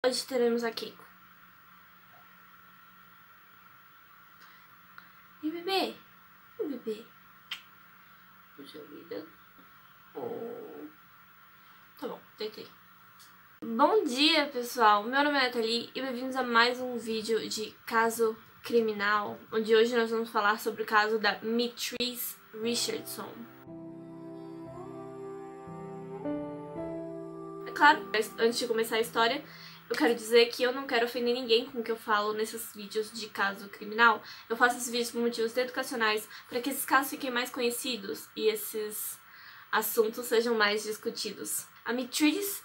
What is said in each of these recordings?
Hoje teremos a Keiko. E bebê? E bebê? Puxa vida. Oh. Tá bom, deitei. Bom dia, pessoal! Meu nome é Nathalie e bem-vindos a mais um vídeo de caso criminal, onde hoje nós vamos falar sobre o caso da Mitrice Richardson. É claro, antes de começar a história, eu quero dizer que eu não quero ofender ninguém com o que eu falo nesses vídeos de caso criminal. Eu faço esses vídeos por motivos educacionais, para que esses casos fiquem mais conhecidos e esses assuntos sejam mais discutidos. A Mitrice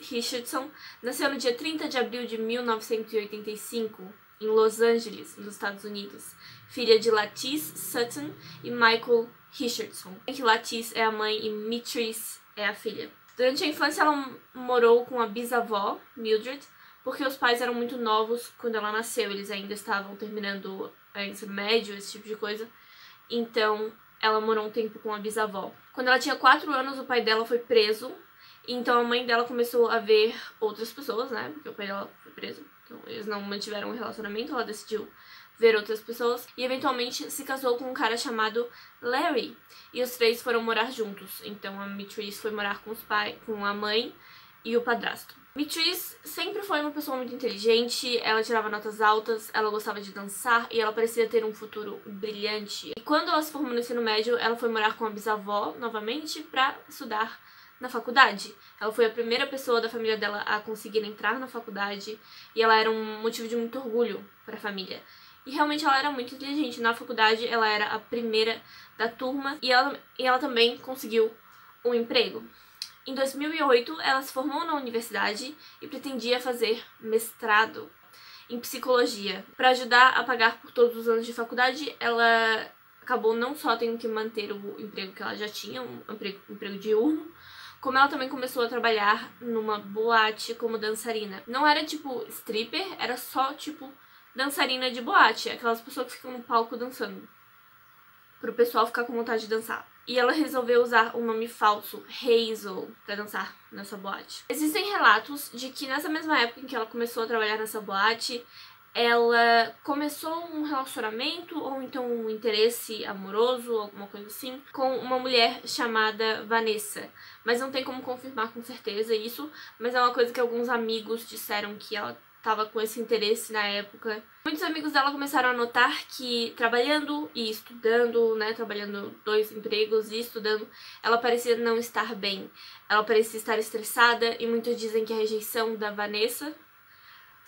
Richardson nasceu no dia 30 de abril de 1985, em Los Angeles, nos Estados Unidos, filha de Lattice Sutton e Michael Richardson. Lattice é a mãe e Mitrice é a filha. Durante a infância, ela morou com a bisavó, Mildred, porque os pais eram muito novos quando ela nasceu. Eles ainda estavam terminando o ensino médio, esse tipo de coisa. Então, ela morou um tempo com a bisavó. Quando ela tinha 4 anos, o pai dela foi preso. Então, a mãe dela começou a ver outras pessoas, né? Porque o pai dela foi preso. Então, eles não mantiveram um relacionamento. Ela decidiu ver outras pessoas e eventualmente se casou com um cara chamado Larry, e os três foram morar juntos. Então a Mitrice foi morar com os pais, com a mãe e o padrasto. Mitrice sempre foi uma pessoa muito inteligente, ela tirava notas altas, ela gostava de dançar e ela parecia ter um futuro brilhante. E quando ela se formou no ensino médio, ela foi morar com a bisavó novamente para estudar na faculdade. Ela foi a primeira pessoa da família dela a conseguir entrar na faculdade e ela era um motivo de muito orgulho para a família. E realmente ela era muito inteligente. Na faculdade ela era a primeira da turma e ela também conseguiu um emprego. Em 2008 ela se formou na universidade e pretendia fazer mestrado em psicologia. Para ajudar a pagar por todos os anos de faculdade, ela acabou não só tendo que manter o emprego que ela já tinha, um emprego diurno, como ela também começou a trabalhar numa boate como dançarina. Não era tipo stripper, era só tipo dançarina de boate, aquelas pessoas que ficam no palco dançando, pro pessoal ficar com vontade de dançar. E ela resolveu usar o nome falso, Hazel, pra dançar nessa boate. Existem relatos de que nessa mesma época em que ela começou a trabalhar nessa boate, ela começou um relacionamento ou então um interesse amoroso, alguma coisa assim, com uma mulher chamada Vanessa. Mas não tem como confirmar com certeza isso, mas é uma coisa que alguns amigos disseram que ela tava com esse interesse na época. Muitos amigos dela começaram a notar que trabalhando e estudando, né, trabalhando 2 empregos e estudando, ela parecia não estar bem. Ela parecia estar estressada e muitos dizem que a rejeição da Vanessa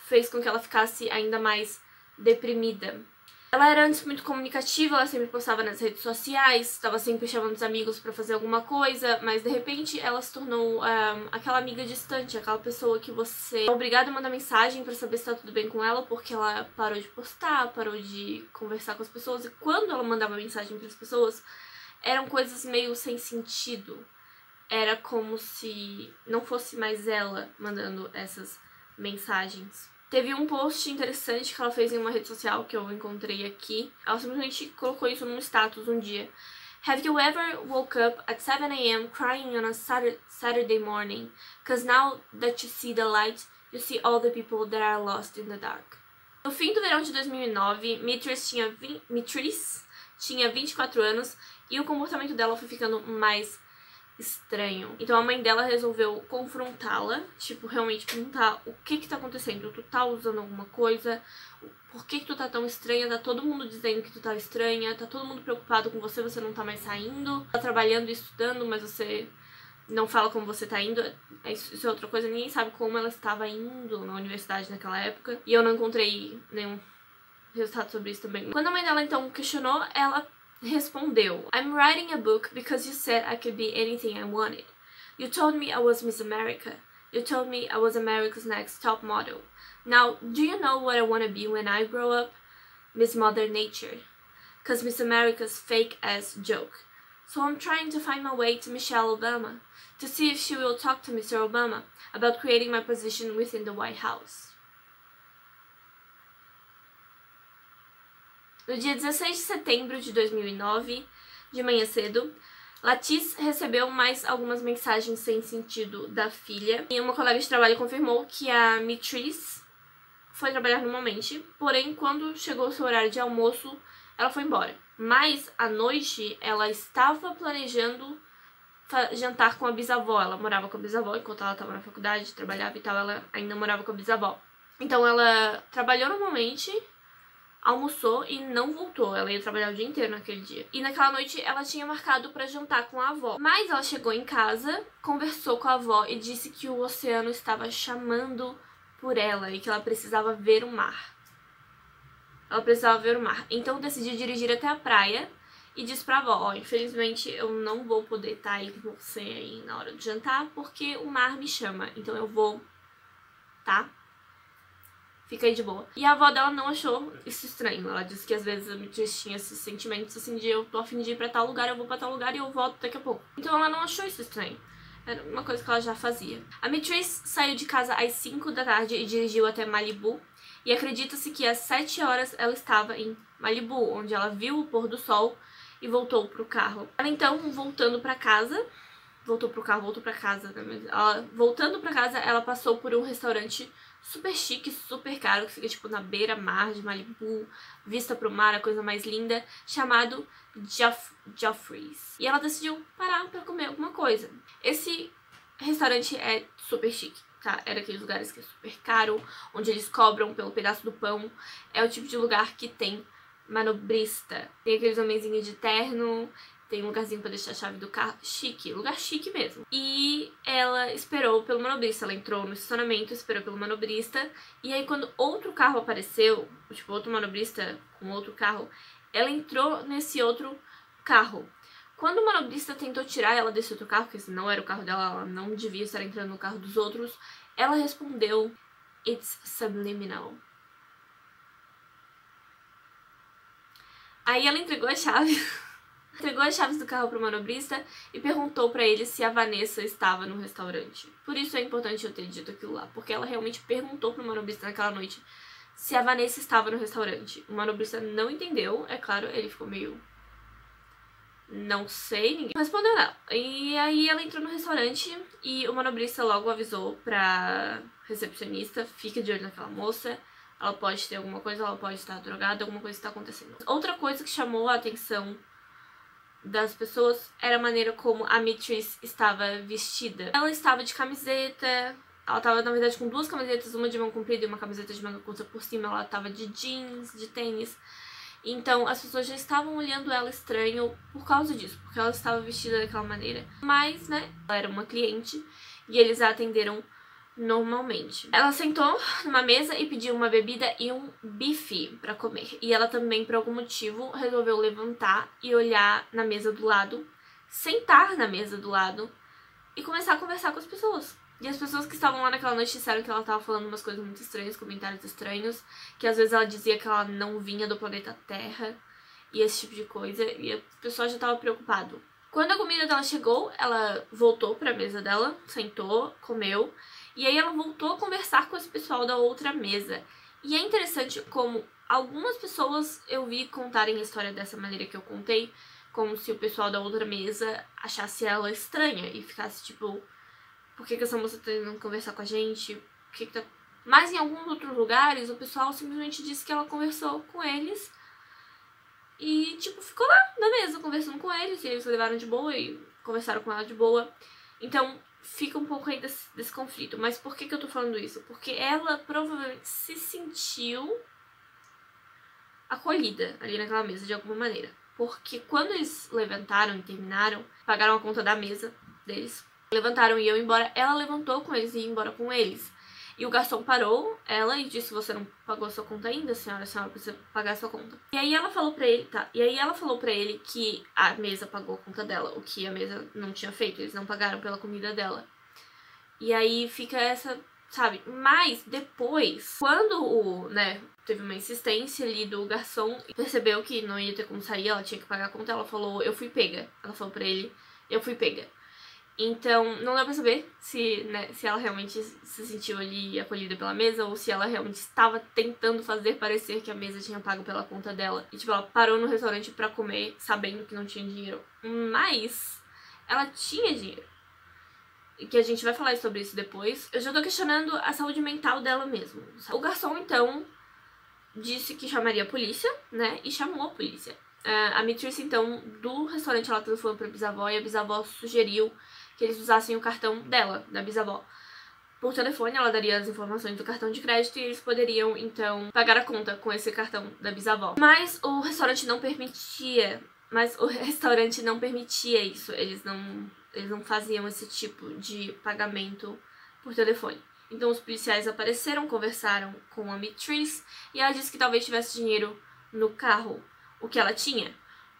fez com que ela ficasse ainda mais deprimida. Ela era antes muito comunicativa, ela sempre postava nas redes sociais, estava sempre chamando os amigos pra fazer alguma coisa, mas de repente ela se tornou aquela amiga distante, aquela pessoa que você é obrigada a mandar mensagem pra saber se tá tudo bem com ela, porque ela parou de postar, parou de conversar com as pessoas, e quando ela mandava mensagem pras pessoas, eram coisas meio sem sentido. Era como se não fosse mais ela mandando essas mensagens. Teve um post interessante que ela fez em uma rede social que eu encontrei aqui. Ela simplesmente colocou isso num status um dia. Have you ever woke up at 7 a.m. crying on a Saturday morning? Cause now that you see the light, you see all the people that are lost in the dark. No fim do verão de 2009, Mitrice tinha 24 anos e o comportamento dela foi ficando mais estranho. Então a mãe dela resolveu confrontá-la, tipo, realmente perguntar o que tá acontecendo, tu tá usando alguma coisa, por que tu tá tão estranha, tá todo mundo dizendo que tu tá estranha, tá todo mundo preocupado com você, você não tá mais saindo, tá trabalhando e estudando, mas você não fala como você tá indo. Isso é outra coisa, ninguém sabe como ela estava indo na universidade naquela época, e eu não encontrei nenhum resultado sobre isso também. Quando a mãe dela então questionou, ela respondeu: I'm writing a book because you said I could be anything I wanted. You told me I was Miss America. You told me I was America's Next Top Model. Now, do you know what I want to be when I grow up? Miss Mother Nature. Cause Miss America's fake ass joke. So I'm trying to find my way to Michelle Obama, to see if she will talk to Mr. Obama about creating my position within the White House. No dia 16 de setembro de 2009, de manhã cedo, Latice recebeu mais algumas mensagens sem sentido da filha. E uma colega de trabalho confirmou que a Mitrice foi trabalhar normalmente. Porém, quando chegou o seu horário de almoço, ela foi embora. Mas, à noite, ela estava planejando jantar com a bisavó. Ela morava com a bisavó enquanto ela estava na faculdade, trabalhava e tal. Ela ainda morava com a bisavó. Então, ela trabalhou normalmente, almoçou e não voltou. Ela ia trabalhar o dia inteiro naquele dia. E naquela noite ela tinha marcado pra jantar com a avó. Mas ela chegou em casa, conversou com a avó e disse que o oceano estava chamando por ela e que ela precisava ver o mar. Ela precisava ver o mar. Então decidiu dirigir até a praia e disse pra avó: ó, infelizmente eu não vou poder estar aí com você aí na hora do jantar porque o mar me chama. Então eu vou, tá? Fica aí de boa. E a avó dela não achou isso estranho. Ela disse que às vezes a Mitrice tinha esses sentimentos assim de eu tô a fim de ir pra tal lugar, eu vou pra tal lugar e eu volto daqui a pouco. Então ela não achou isso estranho. Era uma coisa que ela já fazia. A Mitrice saiu de casa às 5 da tarde e dirigiu até Malibu. E acredita-se que às 7 horas ela estava em Malibu, onde ela viu o pôr do sol e voltou pro carro. Ela então, voltando pra casa, voltou pra casa, né? Voltando pra casa, ela passou por um restaurante super chique, super caro, que fica tipo na beira-mar de Malibu, vista pro mar, a coisa mais linda, chamado Joffrey's. E ela decidiu parar pra comer alguma coisa. Esse restaurante é super chique, tá? É daqueles lugares que é super caro, onde eles cobram pelo pedaço do pão. É o tipo de lugar que tem manobrista. Tem aqueles homenzinhos de terno, tem um lugarzinho pra deixar a chave do carro. Chique, lugar chique mesmo. E ela esperou pelo manobrista. Ela entrou no estacionamento, esperou pelo manobrista. E aí quando outro carro apareceu, tipo outro manobrista com outro carro, ela entrou nesse outro carro. Quando o manobrista tentou tirar ela desse outro carro, porque esse não era o carro dela, ela não devia estar entrando no carro dos outros, ela respondeu: "It's subliminal." Aí ela entregou a chave. Entregou as chaves do carro pro manobrista e perguntou pra ele se a Vanessa estava no restaurante. Por isso é importante eu ter dito aquilo lá, porque ela realmente perguntou pro manobrista naquela noite se a Vanessa estava no restaurante. O manobrista não entendeu, é claro, ele ficou meio... não sei, ninguém respondeu nela. E aí ela entrou no restaurante e o manobrista logo avisou pra recepcionista: fica de olho naquela moça, ela pode ter alguma coisa, ela pode estar drogada, alguma coisa está acontecendo. Outra coisa que chamou a atenção das pessoas era a maneira como a Mitrice estava vestida. Ela estava de camiseta, ela estava na verdade com duas camisetas, uma de mão comprida e uma camiseta de manga curta por cima. Ela estava de jeans, de tênis. Então as pessoas já estavam olhando ela estranho por causa disso, porque ela estava vestida daquela maneira. Mas, né, ela era uma cliente e eles a atenderam normalmente. Ela sentou numa mesa e pediu uma bebida e um bife pra comer. E ela também, por algum motivo, resolveu levantar e olhar na mesa do lado, sentar na mesa do lado e começar a conversar com as pessoas. E as pessoas que estavam lá naquela noite disseram que ela estava falando umas coisas muito estranhas, comentários estranhos, que às vezes ela dizia que ela não vinha do planeta Terra e esse tipo de coisa, e o pessoal já estava preocupado. Quando a comida dela chegou, ela voltou pra mesa dela, sentou, comeu, e aí ela voltou a conversar com esse pessoal da outra mesa. E é interessante como algumas pessoas eu vi contarem a história dessa maneira que eu contei, como se o pessoal da outra mesa achasse ela estranha e ficasse tipo: por que essa moça tá tentando conversar com a gente? Por que tá... Mas em alguns outros lugares o pessoal simplesmente disse que ela conversou com eles e tipo ficou lá na mesa conversando com eles, e eles levaram de boa e conversaram com ela de boa. Então fica um pouco aí desse conflito. Mas por que eu tô falando isso? Porque ela provavelmente se sentiu acolhida ali naquela mesa de alguma maneira. Porque quando eles levantaram e terminaram, pagaram a conta da mesa deles, levantaram e iam embora, ela levantou com eles e ia embora com eles. E o garçom parou ela e disse: você não pagou a sua conta ainda, senhora? A senhora precisa pagar a sua conta. E aí ela falou pra ele, tá? E aí ela falou pra ele que a mesa pagou a conta dela, o que a mesa não tinha feito. Eles não pagaram pela comida dela. E aí fica essa, sabe? Mas depois, quando teve uma insistência ali do garçom, percebeu que não ia ter como sair, ela tinha que pagar a conta, ela falou: eu fui pega. Ela falou pra ele: eu fui pega. Então, não dá pra saber se ela realmente se sentiu ali acolhida pela mesa ou se ela realmente estava tentando fazer parecer que a mesa tinha pago pela conta dela. E, tipo, ela parou no restaurante pra comer sabendo que não tinha dinheiro. Mas ela tinha dinheiro. E que a gente vai falar sobre isso depois. Eu já tô questionando a saúde mental dela mesmo. O garçom, então, disse que chamaria a polícia, né? E chamou a polícia. A Mitrice, então, do restaurante, ela telefonou pra bisavó e a bisavó sugeriu que eles usassem o cartão dela, da bisavó. Por telefone, ela daria as informações do cartão de crédito e eles poderiam, então, pagar a conta com esse cartão da bisavó. Mas o restaurante não permitia isso. Eles não faziam esse tipo de pagamento por telefone. Então os policiais apareceram, conversaram com a Mitrice e ela disse que talvez tivesse dinheiro no carro, o que ela tinha.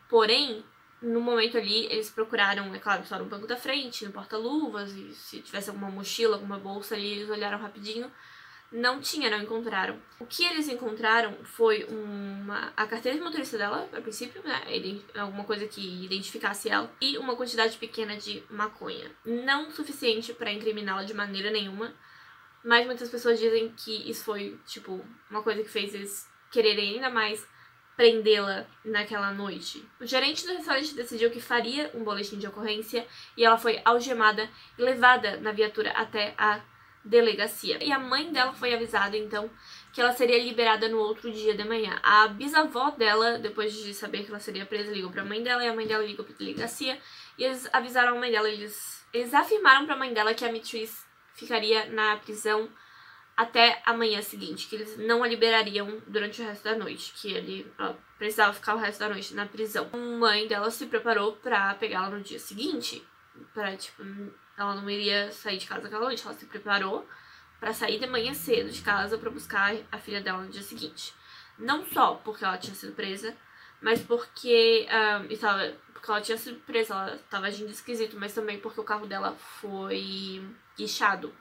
Porém, no momento ali, eles procuraram, é claro, só no banco da frente, no porta-luvas, e se tivesse alguma mochila, alguma bolsa ali, eles olharam rapidinho. Não encontraram. O que eles encontraram foi a carteira de motorista dela, a princípio, né? Alguma coisa que identificasse ela, e uma quantidade pequena de maconha. Não suficiente pra incriminá-la de maneira nenhuma, mas muitas pessoas dizem que isso foi, tipo, uma coisa que fez eles quererem ainda mais prendê-la naquela noite. O gerente do restaurante decidiu que faria um boletim de ocorrência e ela foi algemada e levada na viatura até a delegacia. E a mãe dela foi avisada, então, que ela seria liberada no outro dia de manhã. A bisavó dela, depois de saber que ela seria presa, ligou pra mãe dela e a mãe dela ligou pra delegacia e eles avisaram a mãe dela, eles afirmaram pra mãe dela que a Mitrice ficaria na prisão até a manhã seguinte, que eles não a liberariam durante o resto da noite, que ela precisava ficar o resto da noite na prisão. A mãe dela se preparou pra pegá-la no dia seguinte, ela não iria sair de casa aquela noite, ela se preparou pra sair de manhã cedo de casa pra buscar a filha dela no dia seguinte. Não só porque ela tinha sido presa, mas porque ela tinha sido presa, ela tava agindo esquisito, mas também porque o carro dela foi guinchado.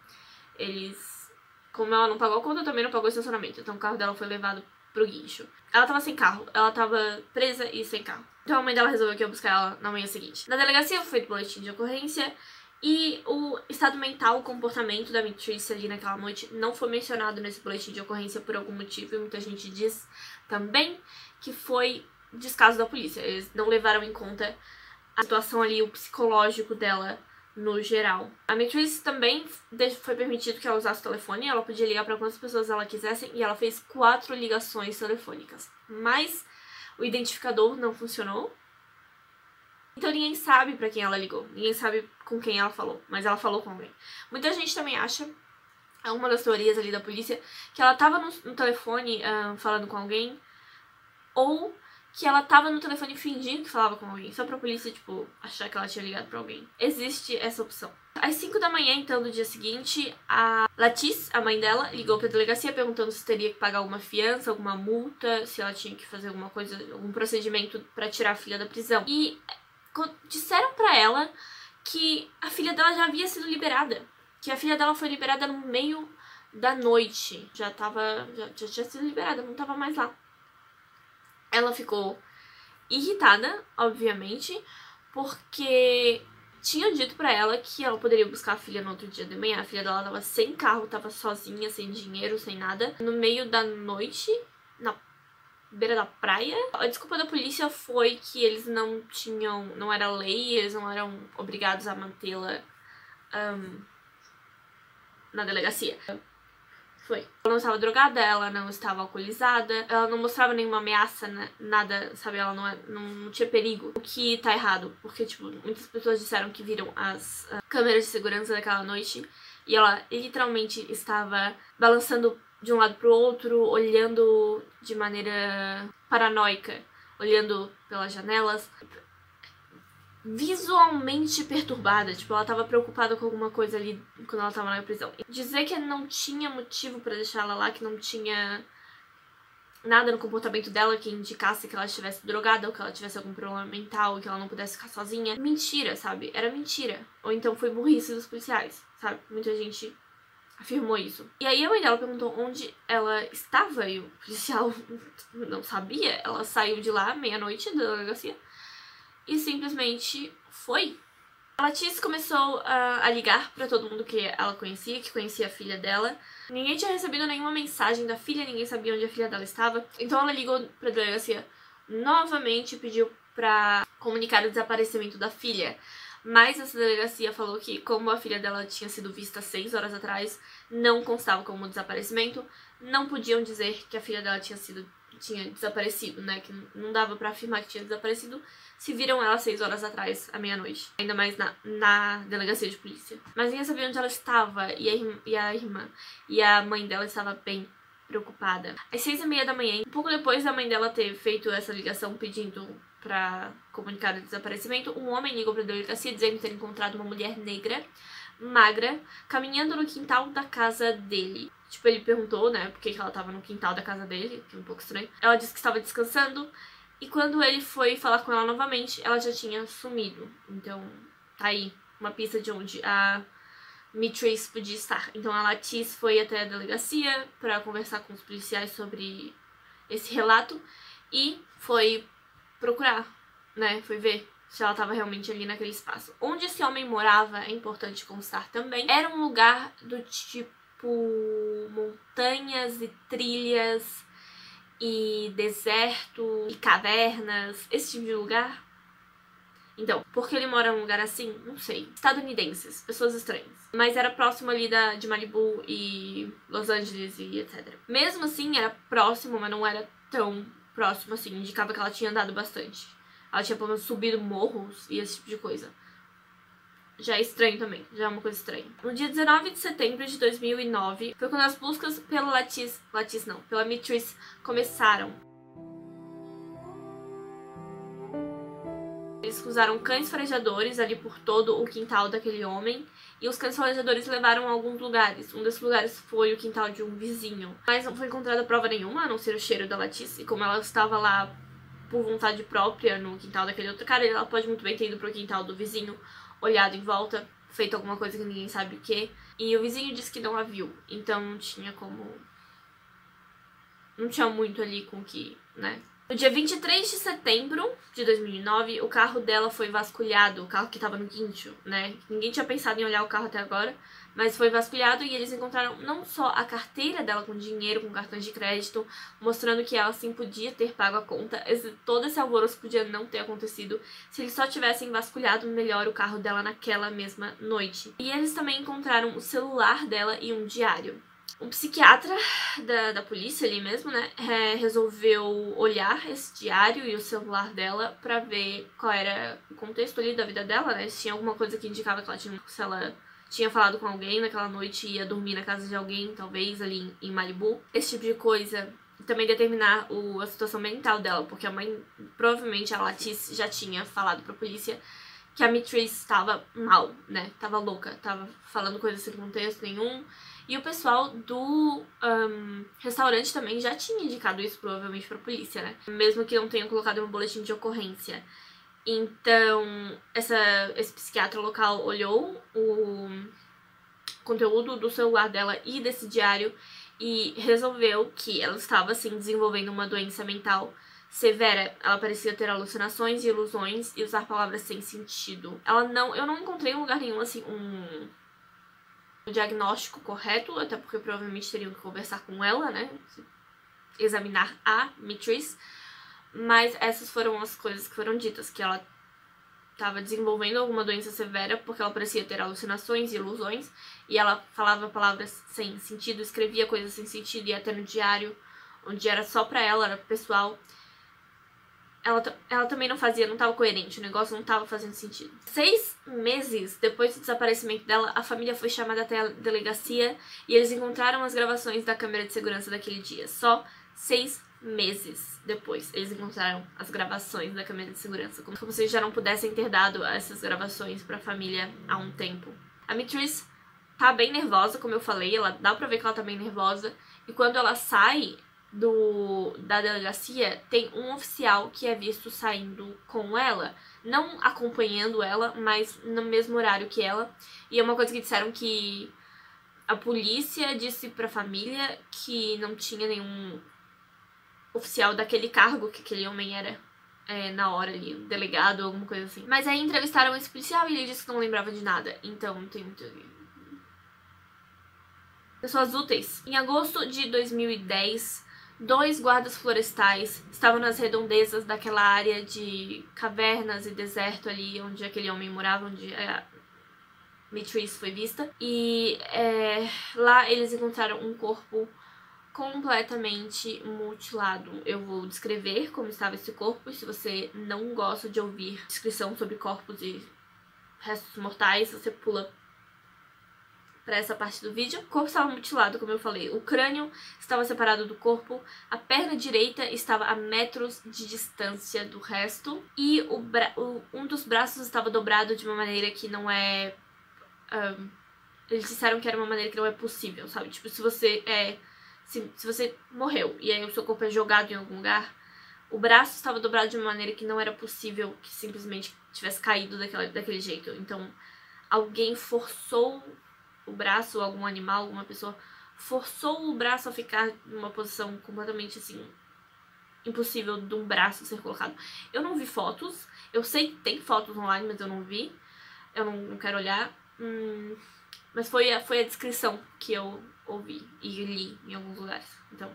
Como ela não pagou a conta, também não pagou o estacionamento. Então o carro dela foi levado pro guincho. Ela tava sem carro. Ela tava presa e sem carro. Então a mãe dela resolveu que ia buscar ela na manhã seguinte. Na delegacia foi feito boletim de ocorrência. E o estado mental, o comportamento da Mitrice ali naquela noite não foi mencionado nesse boletim de ocorrência por algum motivo. E muita gente diz também que foi descaso da polícia. Eles não levaram em conta a situação ali, o psicológico dela no geral. A Mitrice também foi permitido que ela usasse o telefone, ela podia ligar para quantas pessoas ela quisesse e ela fez 4 ligações telefônicas. Mas o identificador não funcionou. Então ninguém sabe para quem ela ligou, ninguém sabe com quem ela falou, mas ela falou com alguém. Muita gente também acha, é uma das teorias ali da polícia, que ela tava no telefone falando com alguém, ou que ela tava no telefone fingindo que falava com alguém, só pra polícia, tipo, achar que ela tinha ligado pra alguém. Existe essa opção. Às 5 da manhã, então, do dia seguinte, a Latice, a mãe dela, ligou pra delegacia perguntando se teria que pagar alguma fiança, alguma multa, se ela tinha que fazer alguma coisa, algum procedimento pra tirar a filha da prisão. E disseram pra ela que a filha dela já havia sido liberada, que a filha dela foi liberada no meio da noite. Já tinha sido liberada, não tava mais lá. Ela ficou irritada, obviamente, porque tinham dito pra ela que ela poderia buscar a filha no outro dia de manhã. A filha dela tava sem carro, tava sozinha, sem dinheiro, sem nada, no meio da noite, na beira da praia. A desculpa da polícia foi que eles não era lei, eles não eram obrigados a mantê-la na delegacia. Foi. Ela não estava drogada, ela não estava alcoolizada, ela não mostrava nenhuma ameaça, nada, sabe? Ela não tinha perigo. O que tá errado, porque, tipo, muitas pessoas disseram que viram as câmeras de segurança daquela noite e ela literalmente estava balançando de um lado pro outro, olhando de maneira paranoica, olhando pelas janelas, visualmente perturbada, tipo, ela tava preocupada com alguma coisa ali quando ela tava na prisão. Dizer que não tinha motivo pra deixar ela lá, que não tinha nada no comportamento dela que indicasse que ela estivesse drogada ou que ela tivesse algum problema mental, que ela não pudesse ficar sozinha. Mentira, sabe? Era mentira. Ou então foi burrice dos policiais, sabe? Muita gente afirmou isso. E aí a mãe dela perguntou onde ela estava e o policial não sabia. Ela saiu de lá meia-noite da delegacia e simplesmente foi. A Latice começou a ligar pra todo mundo que ela conhecia, que conhecia a filha dela. Ninguém tinha recebido nenhuma mensagem da filha, ninguém sabia onde a filha dela estava. Então ela ligou pra delegacia novamente e pediu pra comunicar o desaparecimento da filha. Mas essa delegacia falou que, como a filha dela tinha sido vista 6 horas atrás, não constava como desaparecimento, não podiam dizer que a filha dela tinha desaparecido, né? Que não dava pra afirmar que tinha desaparecido se viram ela 6 horas atrás, à meia-noite. Ainda mais na delegacia de polícia. Mas ninguém sabia onde ela estava e a irmã e a mãe dela estava bem preocupada. Às 6h30 da manhã, um pouco depois da mãe dela ter feito essa ligação pedindo pra comunicar o desaparecimento, um homem ligou pra delegacia dizendo ter encontrado uma mulher negra, magra, caminhando no quintal da casa dele. Tipo, ele perguntou, né, por que ela tava no quintal da casa dele, que é um pouco estranho. Ela disse que estava descansando, e quando ele foi falar com ela novamente, ela já tinha sumido. Então, tá aí uma pista de onde a Mitrice podia estar. Então a Lattice foi até a delegacia pra conversar com os policiais sobre esse relato e foi procurar, né, foi ver se ela tava realmente ali naquele espaço. Onde esse homem morava, é importante constar também, era um lugar do tipo montanhas e trilhas e deserto e cavernas, esse tipo de lugar. Então, por que ele mora num lugar assim? Não sei. Estadunidenses, pessoas estranhas. Mas era próximo ali de Malibu e Los Angeles e etc. Mesmo assim, era próximo, mas não era tão próximo assim. Indicava que ela tinha andado bastante. Ela tinha pelo menos subido morros e esse tipo de coisa. Já é estranho também, já é uma coisa estranha. No dia 19 de setembro de 2009, foi quando as buscas pela pela Mitrice começaram. Eles usaram cães farejadores ali por todo o quintal daquele homem. E os cães farejadores levaram a alguns lugares. Um desses lugares foi o quintal de um vizinho. Mas não foi encontrada prova nenhuma, a não ser o cheiro da Lattice. E como ela estava lá por vontade própria no quintal daquele outro cara, ela pode muito bem ter ido pro quintal do vizinho, olhado em volta, feito alguma coisa que ninguém sabe o que. E o vizinho disse que não a viu. Então não tinha como... não tinha muito ali com o que, né? No dia 23 de setembro de 2009, o carro dela foi vasculhado, o carro que tava no guincho, né? Ninguém tinha pensado em olhar o carro até agora, mas foi vasculhado e eles encontraram não só a carteira dela com dinheiro, com cartões de crédito, mostrando que ela sim podia ter pago a conta. Todo esse alvoroço podia não ter acontecido se eles só tivessem vasculhado melhor o carro dela naquela mesma noite. E eles também encontraram o celular dela e um diário. Um psiquiatra da polícia ali mesmo, né, resolveu olhar esse diário e o celular dela pra ver qual era o contexto ali da vida dela, né, se tinha alguma coisa que indicava que se ela tinha falado com alguém naquela noite e ia dormir na casa de alguém, talvez ali em Malibu. Esse tipo de coisa. Também determinar a situação mental dela, porque a mãe, provavelmente a Lattice já tinha falado pra polícia que a Mitrice estava mal, né, tava louca, tava falando coisas sem contexto nenhum. E o pessoal do restaurante também já tinha indicado isso, provavelmente, pra polícia, né? Mesmo que não tenham colocado no boletim de ocorrência. Então, esse psiquiatra local olhou o conteúdo do celular dela e desse diário e resolveu que ela estava, assim, desenvolvendo uma doença mental severa. Ela parecia ter alucinações e ilusões e usar palavras sem sentido. Eu não encontrei em lugar nenhum, assim, um diagnóstico correto, até porque provavelmente teriam que conversar com ela, né, examinar a Mitrice, mas essas foram as coisas que foram ditas, que ela estava desenvolvendo alguma doença severa porque ela parecia ter alucinações e ilusões, e ela falava palavras sem sentido, escrevia coisas sem sentido, e até no diário, onde era só pra ela, era pessoal. Ela também não estava coerente, o negócio não estava fazendo sentido. 6 meses depois do desaparecimento dela, a família foi chamada até a delegacia e eles encontraram as gravações da câmera de segurança daquele dia. Só 6 meses depois eles encontraram as gravações da câmera de segurança. Como se já não pudessem ter dado essas gravações pra família há um tempo. A Mitrice tá bem nervosa, como eu falei, dá pra ver que ela tá bem nervosa. E quando ela sai da delegacia, tem um oficial que é visto saindo com ela, não acompanhando ela, mas no mesmo horário que ela. E é uma coisa que disseram que a polícia disse pra família que não tinha nenhum oficial daquele cargo que aquele homem era na hora ali, um delegado ou alguma coisa assim. Mas aí entrevistaram esse policial e ele disse que não lembrava de nada, então não tem muito... Pessoas úteis. Em agosto de 2010, 2 guardas florestais estavam nas redondezas daquela área de cavernas e deserto ali onde aquele homem morava, onde a Mitrice foi vista. E lá eles encontraram um corpo completamente mutilado. Eu vou descrever como estava esse corpo, e se você não gosta de ouvir descrição sobre corpos e restos mortais, você pula para essa parte do vídeo. O corpo estava mutilado, como eu falei. O crânio estava separado do corpo, a perna direita estava a metros de distância do resto, e um dos braços estava dobrado de uma maneira que não é... eles disseram que era uma maneira que não é possível, sabe? Tipo, se você morreu e aí o seu corpo é jogado em algum lugar, o braço estava dobrado de uma maneira que não era possível que simplesmente tivesse caído daquele jeito. Então, alguém forçou o braço, ou algum animal, alguma pessoa, forçou o braço a ficar numa posição completamente, assim, impossível de um braço ser colocado. Eu não vi fotos, eu sei que tem fotos online, mas eu não vi, eu não quero olhar, mas foi a descrição que eu ouvi e li em alguns lugares, então,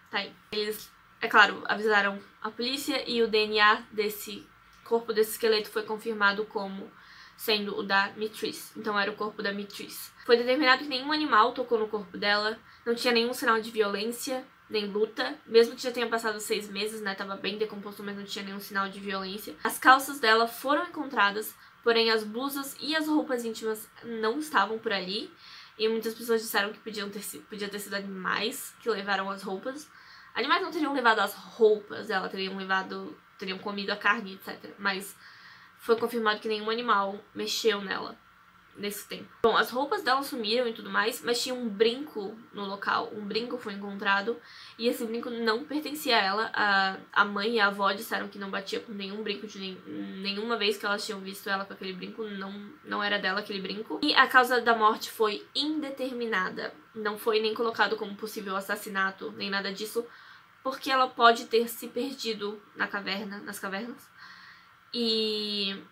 tá aí. Eles, é claro, avisaram a polícia e o DNA desse corpo, desse esqueleto, foi confirmado como sendo o da Mitrice. Então era o corpo da Mitrice. Foi determinado que nenhum animal tocou no corpo dela, não tinha nenhum sinal de violência, nem luta, mesmo que já tenha passado 6 meses, né, tava bem decomposto, mas não tinha nenhum sinal de violência. As calças dela foram encontradas, porém as blusas e as roupas íntimas não estavam por ali, e muitas pessoas disseram que podia ter sido animais que levaram as roupas. Animais não teriam levado as roupas dela, teriam comido a carne, etc. Mas foi confirmado que nenhum animal mexeu nela nesse tempo. Bom, as roupas dela sumiram e tudo mais, mas tinha um brinco no local. Um brinco foi encontrado e esse brinco não pertencia a ela. A mãe e a avó disseram que não batia com nenhum brinco de nenhuma vez que elas tinham visto ela com aquele brinco. Não era dela aquele brinco. E a causa da morte foi indeterminada. Não foi nem colocado como possível assassinato, nem nada disso, porque ela pode ter se perdido nas cavernas, e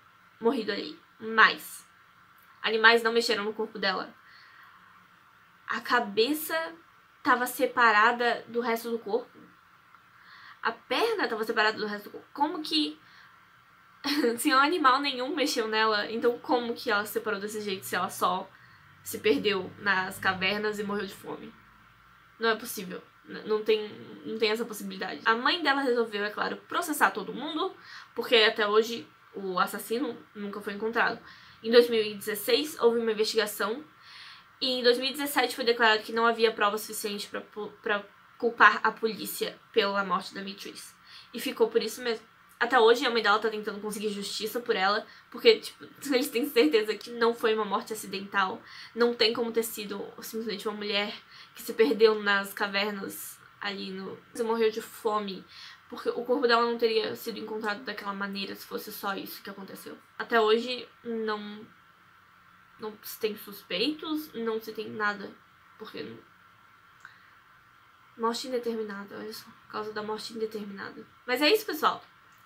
morrido ali. Mas animais não mexeram no corpo dela. A cabeça estava separada do resto do corpo. A perna estava separada do resto do corpo. Como que... se um animal nenhum mexeu nela, então como que ela se separou desse jeito se ela só se perdeu nas cavernas e morreu de fome? Não é possível. Não tem essa possibilidade. A mãe dela resolveu, é claro, processar todo mundo, porque até hoje o assassino nunca foi encontrado. Em 2016 houve uma investigação e em 2017 foi declarado que não havia prova suficiente para culpar a polícia pela morte da Mitrice. E ficou por isso mesmo. Até hoje a mãe dela tá tentando conseguir justiça por ela, porque, tipo, eles têm certeza que não foi uma morte acidental. Não tem como ter sido simplesmente uma mulher que se perdeu nas cavernas ali e morreu de fome, porque o corpo dela não teria sido encontrado daquela maneira se fosse só isso que aconteceu. Até hoje não se tem suspeitos, não se tem nada, porque... morte indeterminada, olha só, por causa da morte indeterminada. Mas é isso, pessoal.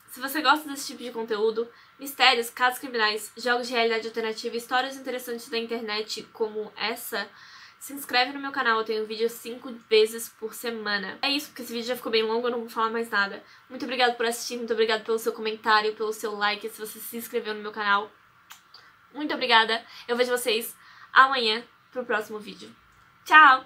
Se você gosta desse tipo de conteúdo, mistérios, casos criminais, jogos de realidade alternativa, histórias interessantes da internet como essa, se inscreve no meu canal, eu tenho vídeo 5 vezes por semana. É isso, porque esse vídeo já ficou bem longo, eu não vou falar mais nada. Muito obrigada por assistir, muito obrigada pelo seu comentário, pelo seu like, se você se inscreveu no meu canal. Muito obrigada, eu vejo vocês amanhã pro próximo vídeo. Tchau!